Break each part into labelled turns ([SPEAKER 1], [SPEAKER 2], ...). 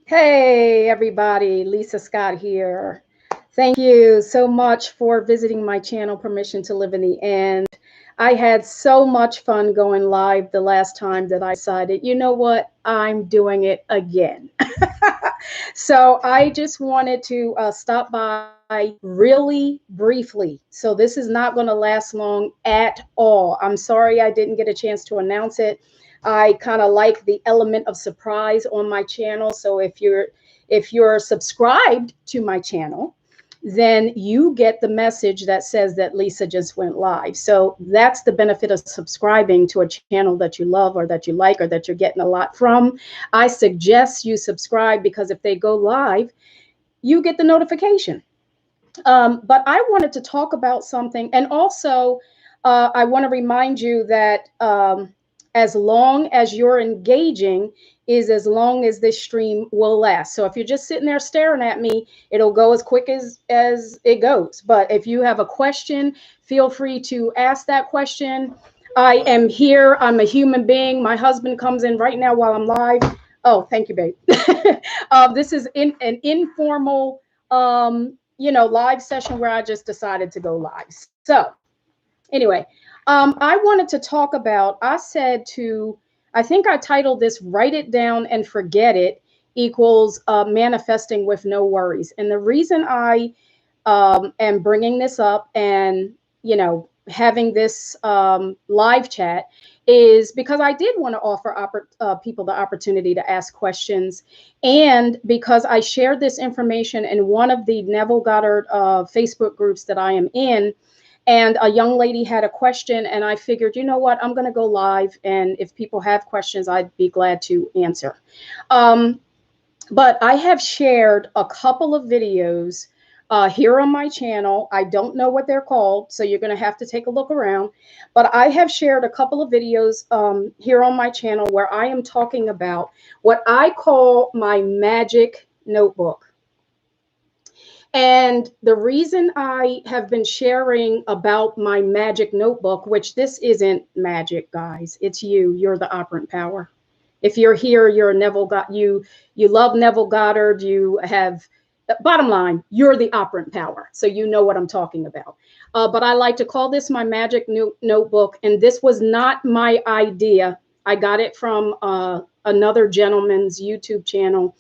[SPEAKER 1] Hey, everybody, Lisa Scott here. Thank you so much for visiting my channel, Permission to Live in the End. I had so much fun going live the last time that I decided, you know what, I'm doing it again. So I just wanted to stop by really briefly. So this is not going to last long at all. I'm sorry I didn't get a chance to announce it. I kind of like the element of surprise on my channel. So if you're subscribed to my channel, then you get the message that says that Lisa just went live. So that's the benefit of subscribing to a channel that you love or that you like or that you're getting a lot from. I suggest you subscribe because if they go live, you get the notification. But I wanted to talk about something. And also, I want to remind you that as long as you're engaging, is as long as this stream will last. So if you're just sitting there staring at me, it'll go as quick as it goes. But if you have a question, feel free to ask that question. I am here. I'm a human being. My husband comes in right now while I'm live. Oh, thank you, babe. This is an informal live session where I just decided to go live. So anyway, I wanted to talk about, I think I titled this Write It Down and Forget It equals manifesting with no worries. And the reason I am bringing this up and, having this live chat is because I did want to offer people the opportunity to ask questions. And because I shared this information in one of the Neville Goddard Facebook groups that I am in, and a young lady had a question, and I figured, you know what, I'm going to go live. And if people have questions, I'd be glad to answer. Um, but I have shared a couple of videos here on my channel. I don't know what they're called, so you're going to have to take a look around. But I have shared a couple of videos here on my channel where I am talking about what I call my magic notebook. And the reason I have been sharing about my magic notebook, which this isn't magic, guys, it's you. You're the operant power. If you're here, you're a you love Neville Goddard. You have, bottom line, you're the operant power, so you know what I'm talking about. But I like to call this my magic notebook, and this was not my idea. I got it from another gentleman's YouTube channel.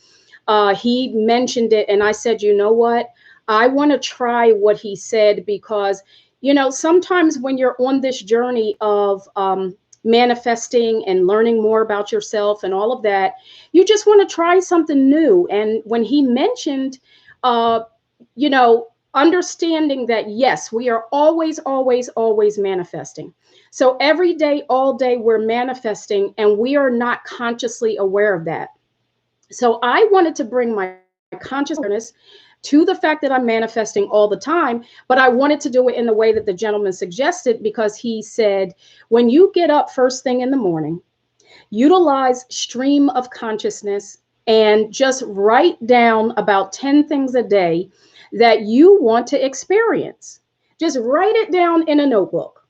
[SPEAKER 1] He mentioned it, and I said, you know what? I want to try what he said because, sometimes when you're on this journey of manifesting and learning more about yourself and all of that, you just want to try something new. And when he mentioned, uh, understanding that, yes, we are always, always, always manifesting. So every day, all day, we're manifesting and we are not consciously aware of that. So I wanted to bring my conscious awareness to the fact that I'm manifesting all the time, but I wanted to do it in the way that the gentleman suggested because he said, when you get up first thing in the morning, utilize stream of consciousness and just write down about 10 things a day that you want to experience. Just write it down in a notebook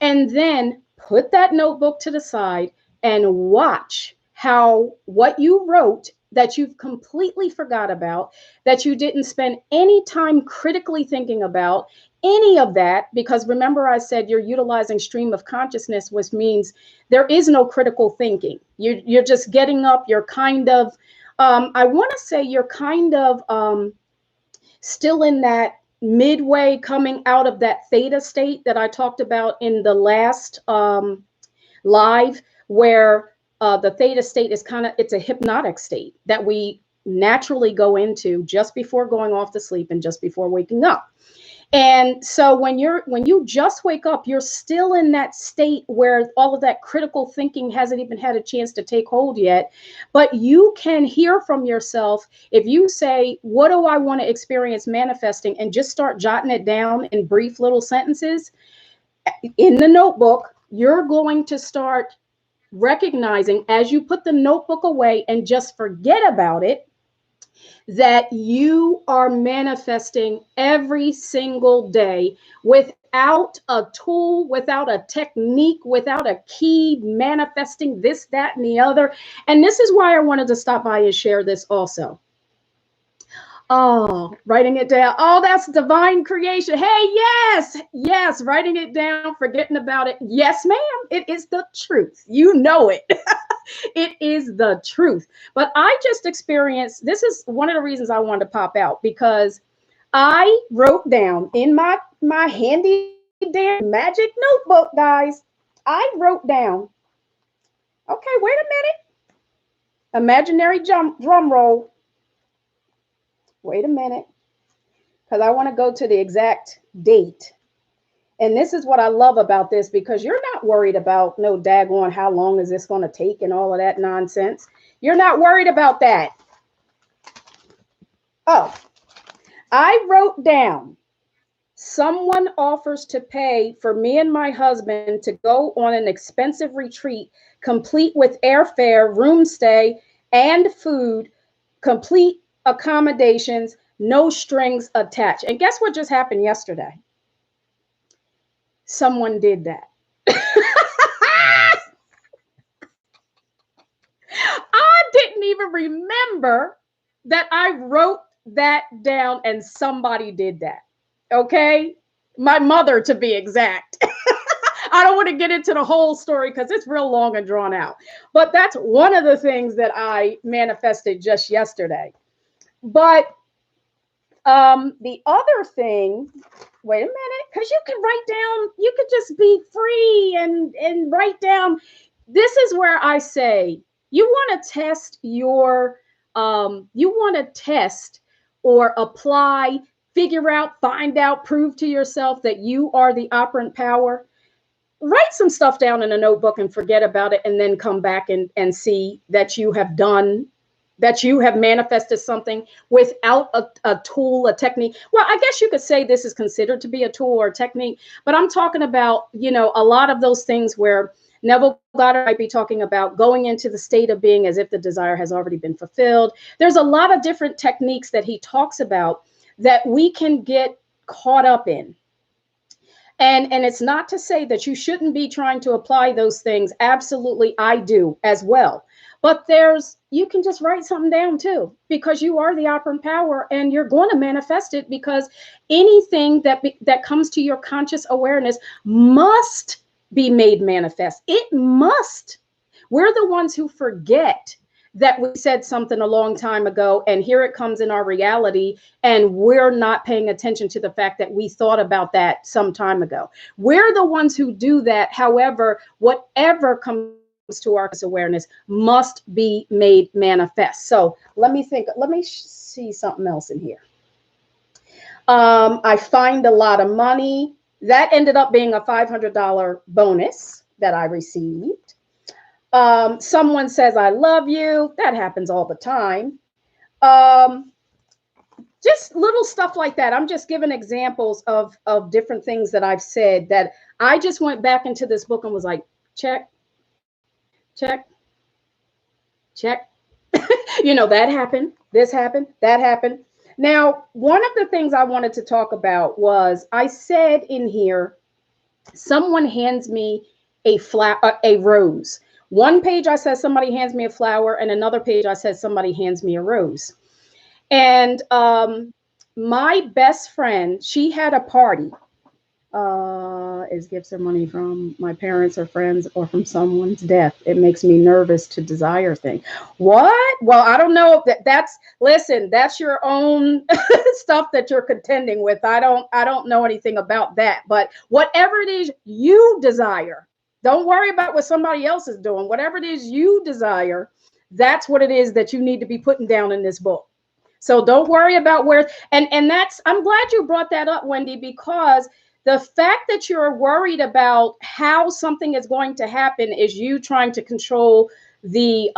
[SPEAKER 1] and then put that notebook to the side and watch how what you wrote that you've completely forgot about, that you didn't spend any time critically thinking about, any of that, because remember I said you're utilizing stream of consciousness, which means there is no critical thinking. You're just getting up, you're kind of, I want to say you're kind of still in that midway coming out of that theta state that I talked about in the last live, where the theta state is it's a hypnotic state that we naturally go into just before going off to sleep and just before waking up. And so when you just wake up, you're still in that state where all of that critical thinking hasn't even had a chance to take hold yet. But you can hear from yourself if you say, what do I want to experience manifesting? And just start jotting it down in brief little sentences in the notebook. You're going to start recognizing, as you put the notebook away and just forget about it, that you are manifesting every single day without a tool, without a technique, without a key, manifesting this, that, and the other. And this is why I wanted to stop by and share this also. Oh, writing it down. Oh, that's divine creation. Hey, yes, yes, writing it down, forgetting about it. Yes, ma'am, it is the truth. You know it. It is the truth. But I just experienced, this is one of the reasons I wanted to pop out, because I wrote down in my handy damn magic notebook, guys. I wrote down, okay, wait a minute. Imaginary drum roll. Wait a minute, because I want to go to the exact date. And this is what I love about this, because you're not worried about no daggone how long is this going to take and all of that nonsense. You're not worried about that. Oh, I wrote down, someone offers to pay for me and my husband to go on an expensive retreat, complete with airfare, room stay, and food, complete accommodations, no strings attached. And guess what just happened yesterday? Someone did that. I didn't even remember that I wrote that down and somebody did that. Okay? My mother, to be exact. I don't want to get into the whole story because it's real long and drawn out. But that's one of the things that I manifested just yesterday. But the other thing, wait a minute, because you can write down, you could just be free and write down. This is where I say, you want to test your, you want to test or apply, figure out, find out, prove to yourself that you are the operant power. Write some stuff down in a notebook and forget about it, and then come back and see that you have done, that you have manifested something without a tool, a technique. Well, I guess you could say this is considered to be a tool or a technique, but I'm talking about, you know, a lot of those things where Neville Goddard might be talking about going into the state of being as if the desire has already been fulfilled. There's a lot of different techniques that he talks about that we can get caught up in. And it's not to say that you shouldn't be trying to apply those things. Absolutely, I do as well. But you can just write something down too, because you are the operant power and you're going to manifest it, because anything that comes to your conscious awareness must be made manifest. It must. We're the ones who forget that we said something a long time ago, and here it comes in our reality, and we're not paying attention to the fact that we thought about that some time ago. We're the ones who do that. However, whatever comes to our awareness must be made manifest. So let me think. Let me see something else in here. I find a lot of money. That ended up being a $500 bonus that I received. Someone says, I love you. That happens all the time. Just little stuff like that. I'm just giving examples of different things that I've said that I just went back into this book and was like, check, check, check. You know, that happened, this happened, that happened. Now, one of the things I wanted to talk about was, I said in here, someone hands me a rose. One page I said somebody hands me a flower, and another page I said somebody hands me a rose. And my best friend, she had a party. Is gifts or money from my parents or friends or from someone's death? It makes me nervous to desire things. What? Well, I don't know if listen, that's your own stuff that you're contending with. I don't know anything about that, but whatever it is you desire, don't worry about what somebody else is doing. Whatever it is you desire, that's what it is that you need to be putting down in this book. So don't worry about where, and that's, I'm glad you brought that up, Wendy, because the fact that you're worried about how something is going to happen is you trying to control the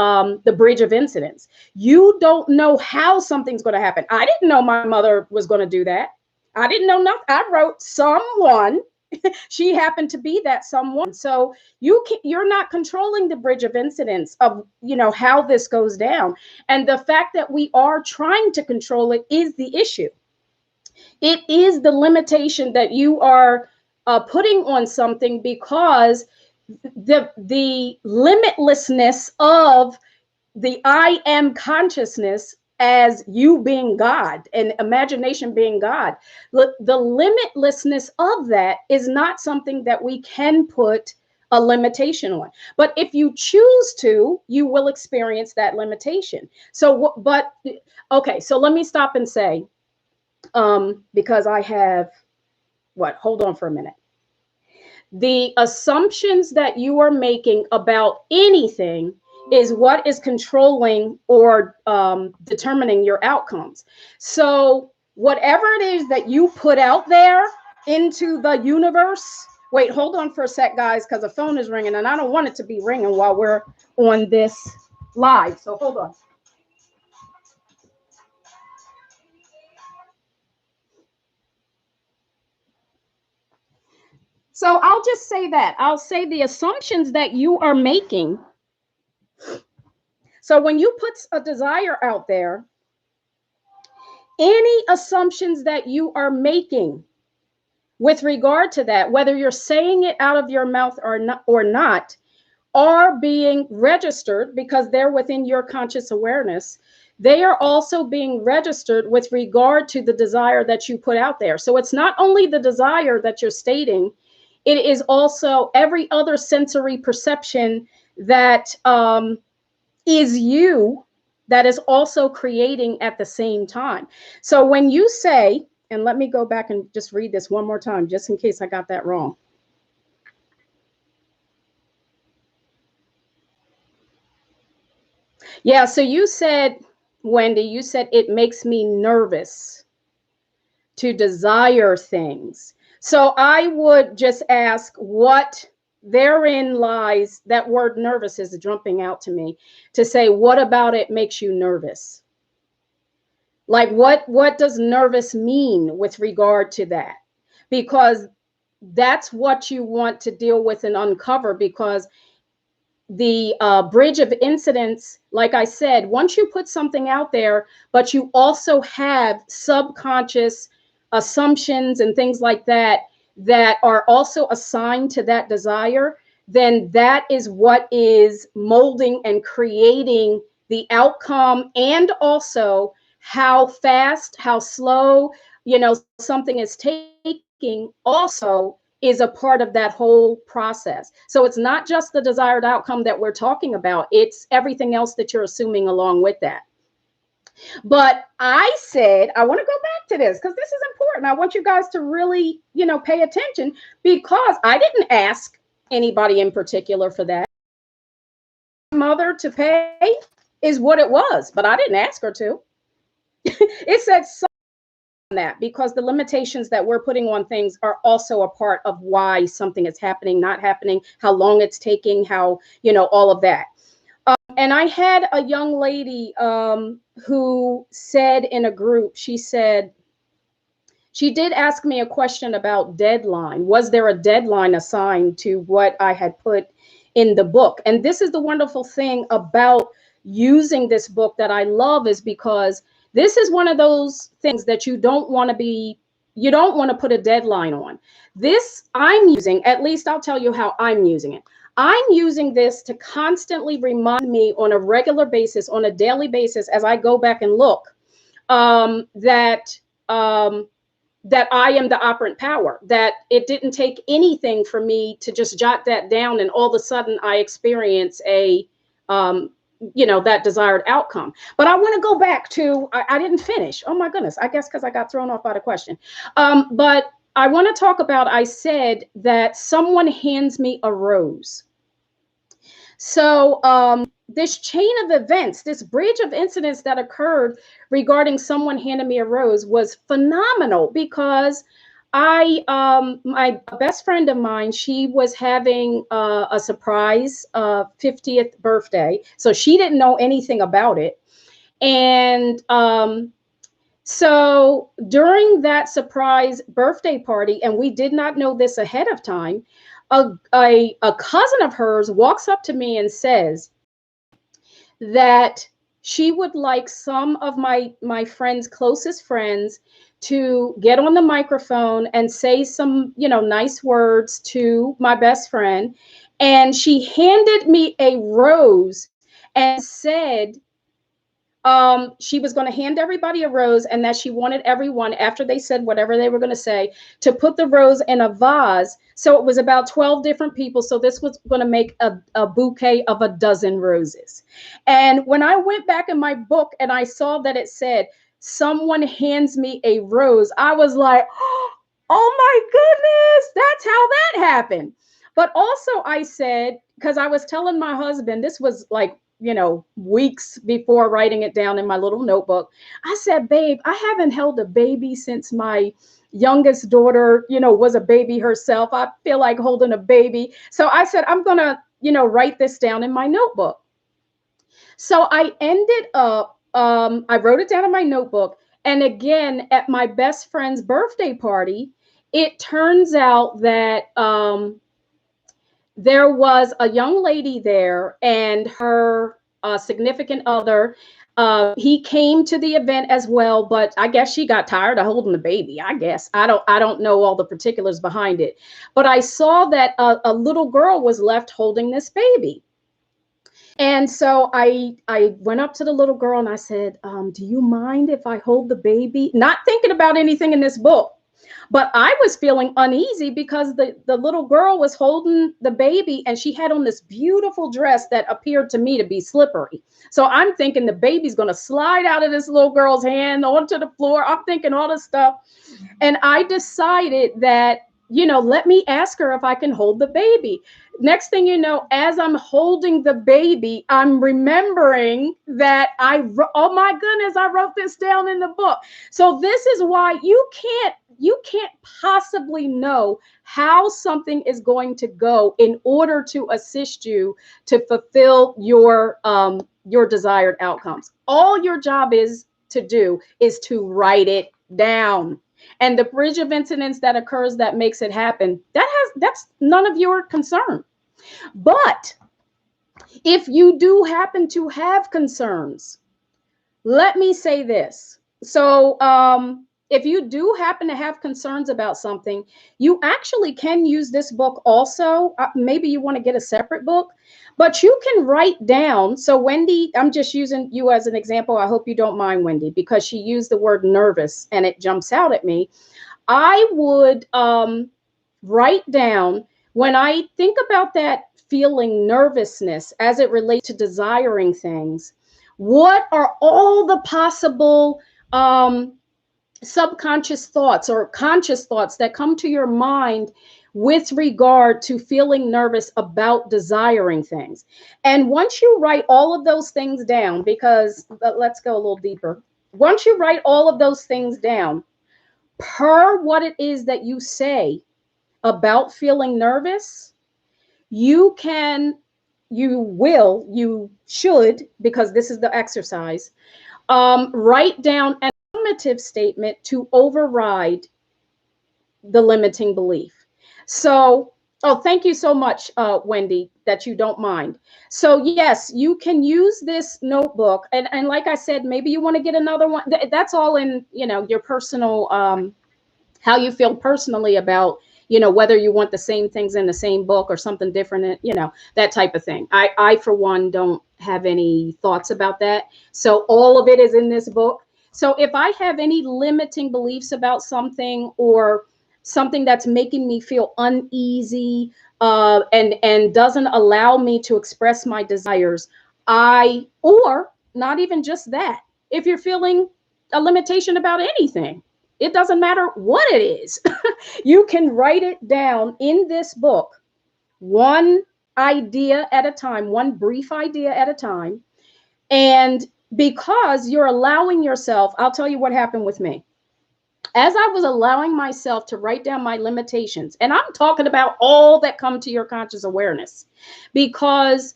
[SPEAKER 1] bridge of incidents. You don't know how something's going to happen. I didn't know my mother was going to do that. I didn't know nothing. I wrote someone She happened to be that someone. So you're not controlling the bridge of incidence of, how this goes down. And the fact that we are trying to control it is the issue. It is the limitation that you are putting on something, because the limitlessness of the I am consciousness as you being God and imagination being God. The limitlessness of that is not something that we can put a limitation on. But if you choose to, you will experience that limitation. Okay, so let me stop and say, because I have hold on for a minute. The assumptions that you are making about anything is what is controlling or determining your outcomes. So whatever it is that you put out there into the universe, wait, hold on for a sec, guys, because the phone is ringing and I don't want it to be ringing while we're on this live. So hold on. So I'll just say that. I'll say the assumptions that you are making. So when you put a desire out there, any assumptions that you are making with regard to that, whether you're saying it out of your mouth or not, are being registered because they're within your conscious awareness. They are also being registered with regard to the desire that you put out there. So it's not only the desire that you're stating, it is also every other sensory perception that is you, that is also creating at the same time. So when you say, and let me go back and just read this one more time, just in case I got that wrong. Yeah, so you said, Wendy, you said it makes me nervous to desire things. So I would just ask, what therein lies, that word nervous is jumping out to me, to say, what about it makes you nervous? Like what does nervous mean with regard to that? Because that's what you want to deal with and uncover, because the bridge of incidence, like I said, once you put something out there, but you also have subconscious assumptions and things like that that are also assigned to that desire, then that is what is molding and creating the outcome, and also how fast, how slow, something is taking also is a part of that whole process. So it's not just the desired outcome that we're talking about, it's everything else that you're assuming along with that. But I said, I want to go back to this because this is important. I want you guys to really, pay attention, because I didn't ask anybody in particular for that. Mother to pay is what it was, but I didn't ask her to. It said that because the limitations that we're putting on things are also a part of why something is happening, not happening, how long it's taking, how, all of that. And I had a young lady who said in a group, she said, she did ask me a question about deadline. Was there a deadline assigned to what I had put in the book? And this is the wonderful thing about using this book that I love, is because this is one of those things that you don't want to put a deadline on. This I'm using, at least I'll tell you how I'm using it. I'm using this to constantly remind me on a regular basis, on a daily basis, as I go back and look, that I am the operant power, that it didn't take anything for me to just jot that down and all of a sudden I experience that desired outcome. But I want to go back to, I didn't finish. Oh my goodness, I guess because I got thrown off by the question. But I want to talk about, I said that someone hands me a rose. So this chain of events, this bridge of incidents that occurred regarding someone handing me a rose was phenomenal, because my best friend of mine, she was having a surprise 50th birthday. So she didn't know anything about it. And So during that surprise birthday party, and we did not know this ahead of time, a cousin of hers walks up to me and says that she would like some of my friends, closest friends, to get on the microphone and say some, nice words to my best friend. And she handed me a rose and said, she was going to hand everybody a rose, and that she wanted everyone, after they said whatever they were going to say, to put the rose in a vase. So it was about 12 different people. So this was going to make a bouquet of a dozen roses. And when I went back in my book and I saw that it said, someone hands me a rose, I was like, oh my goodness, that's how that happened. But also I said, because I was telling my husband, this was like, weeks before writing it down in my little notebook. I said, babe, I haven't held a baby since my youngest daughter, was a baby herself. I feel like holding a baby. So I said, I'm going to, write this down in my notebook. So I ended up, I wrote it down in my notebook. And again, at my best friend's birthday party, it turns out that there was a young lady there, and her significant other. He came to the event as well, but I guess she got tired of holding the baby. I guess I don't know all the particulars behind it, but I saw that a little girl was left holding this baby. And so I went up to the little girl and I said, do you mind if I hold the baby? Not thinking about anything in this book. But I was feeling uneasy because the little girl was holding the baby, and she had on this beautiful dress that appeared to me to be slippery. So I'm thinking the baby's going to slide out of this little girl's hand onto the floor. I'm thinking all this stuff. And I decided that, let me ask her if I can hold the baby. Next thing you know, as I'm holding the baby, I'm remembering that oh my goodness, I wrote this down in the book. So this is why you can't possibly know how something is going to go in order to assist you to fulfill your desired outcomes. All your job is to do is to write it down. And the bridge of incidents that occurs that makes it happen, that's none of your concern. But if you do happen to have concerns, let me say this. So if you do happen to have concerns about something, you actually can use this book also. Maybe you want to get a separate book, but you can write down. So Wendy, I'm just using you as an example. I hope you don't mind, Wendy, because she used the word nervous and it jumps out at me. I would write down, when I think about that feeling nervousness as it relates to desiring things, what are all the possible subconscious thoughts or conscious thoughts that come to your mind with regard to feeling nervous about desiring things? And once you write all of those things down, because let's go a little deeper. Once you write all of those things down, per what it is that you say about feeling nervous, you should, because this is the exercise, write down an affirmative statement to override the limiting belief. So, oh, thank you so much, Wendy, that you don't mind. So yes, you can use this notebook. And like I said, maybe you want to get another one. That's all in, your personal, how you feel personally about, whether you want the same things in the same book or something different, that type of thing. I, for one, don't have any thoughts about that. So all of it is in this book. So if I have any limiting beliefs about something, or something that's making me feel uneasy, and doesn't allow me to express my desires, or not even just that, if you're feeling a limitation about anything, it doesn't matter what it is. You can write it down in this book, one idea at a time, one brief idea at a time. And because you're allowing yourself, I'll tell you what happened with me. As I was allowing myself to write down my limitations, and I'm talking about all that come to your conscious awareness, because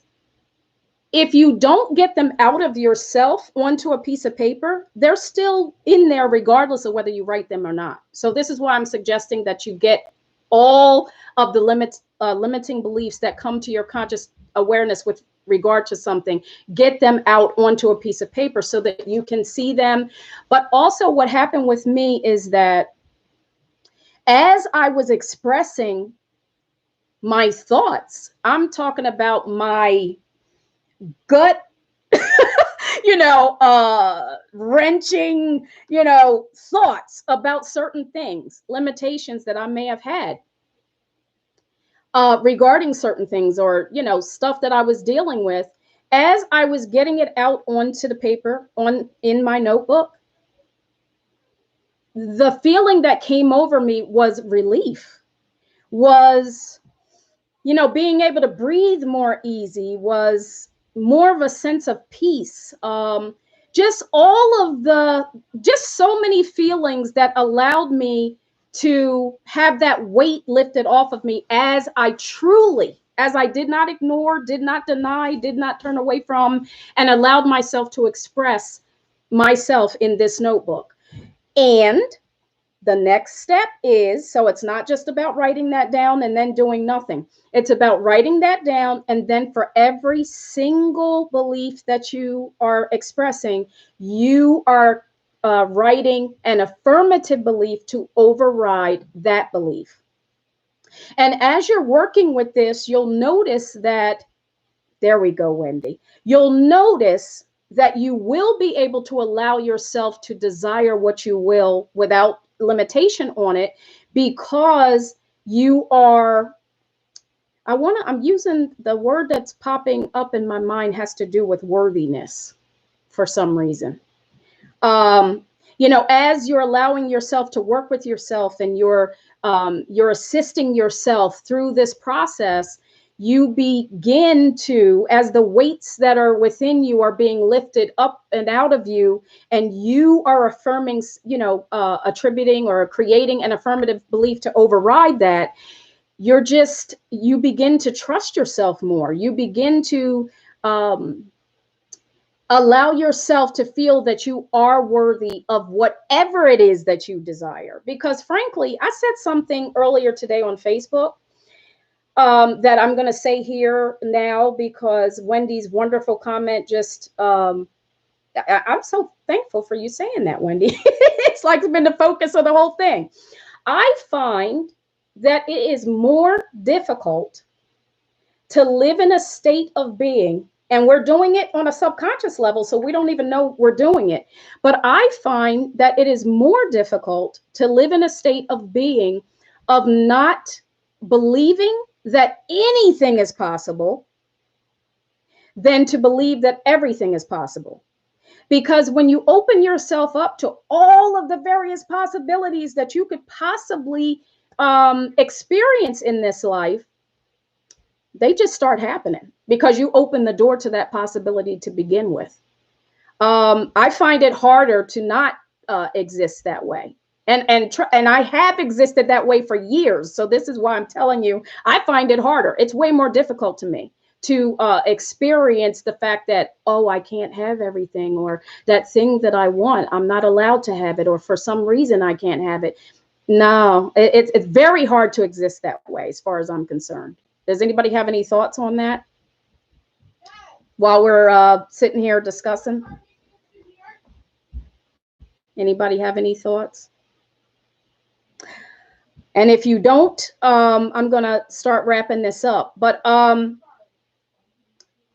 [SPEAKER 1] if you don't get them out of yourself onto a piece of paper, they're still in there regardless of whether you write them or not. So this is why I'm suggesting that you get all of the limiting beliefs that come to your conscious awareness with regard to something, get them out onto a piece of paper so that you can see them. But also what happened with me is that as I was expressing my thoughts, I'm talking about my gut, wrenching, thoughts about certain things, limitations that I may have had regarding certain things, or, stuff that I was dealing with. As I was getting it out onto the paper in my notebook, the feeling that came over me was relief, was, being able to breathe more easy, was more of a sense of peace. Just all of just so many feelings that allowed me to have that weight lifted off of me, as I did not ignore, did not deny, did not turn away from, and allowed myself to express myself in this notebook. And the next step is, so it's not just about writing that down and then doing nothing. It's about writing that down, and then for every single belief that you are expressing, you are writing an affirmative belief to override that belief. And as you're working with this, you'll notice that, there we go, Wendy. You'll notice that you will be able to allow yourself to desire what you will without limitation on it, because you are, I'm using the word that's popping up in my mind, has to do with worthiness for some reason. As you're allowing yourself to work with yourself, and you're assisting yourself through this process, you begin to, as the weights that are within you are being lifted up and out of you, and you are affirming, attributing or creating an affirmative belief to override that, you begin to trust yourself more. You begin to allow yourself to feel that you are worthy of whatever it is that you desire. Because frankly, I said something earlier today on Facebook that I'm going to say here now, because Wendy's wonderful comment just, I'm so thankful for you saying that, Wendy. It's like it's been the focus of the whole thing. I find that it is more difficult to live in a state of being, and we're doing it on a subconscious level, so we don't even know we're doing it. But I find that it is more difficult to live in a state of being of not believing that anything is possible than to believe that everything is possible. Because when you open yourself up to all of the various possibilities that you could possibly experience in this life, they just start happening because you open the door to that possibility to begin with. I find it harder to not exist that way. And I have existed that way for years. So this is why I'm telling you, I find it harder. It's way more difficult to me to experience the fact that, oh, I can't have everything, or that thing that I want, I'm not allowed to have it, or for some reason I can't have it. No, it's very hard to exist that way as far as I'm concerned. Does anybody have any thoughts on that while we're sitting here discussing? Anybody have any thoughts? And if you don't, I'm going to start wrapping this up. But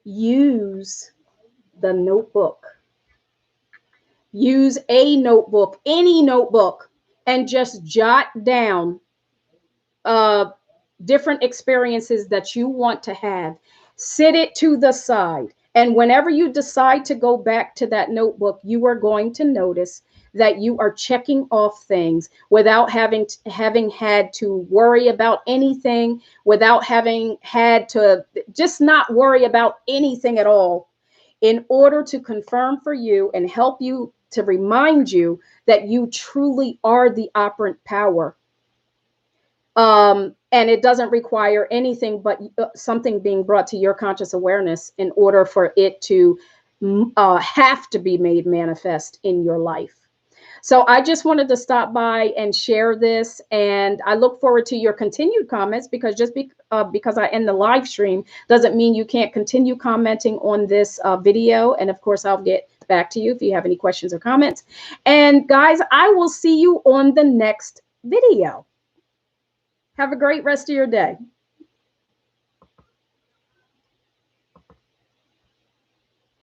[SPEAKER 1] use the notebook. Use a notebook, any notebook, and just jot down different experiences that you want to have. Sit it to the side. And whenever you decide to go back to that notebook, you are going to notice that you are checking off things without having had to worry about anything, without having had to just not worry about anything at all, in order to confirm for you and help you to remind you that you truly are the operant power And it doesn't require anything but something being brought to your conscious awareness in order for it to have to be made manifest in your life. So I just wanted to stop by and share this, and I look forward to your continued comments, because because I end the live stream doesn't mean you can't continue commenting on this video. And of course, I'll get back to you if you have any questions or comments. And guys, I will see you on the next video. Have a great rest of your day.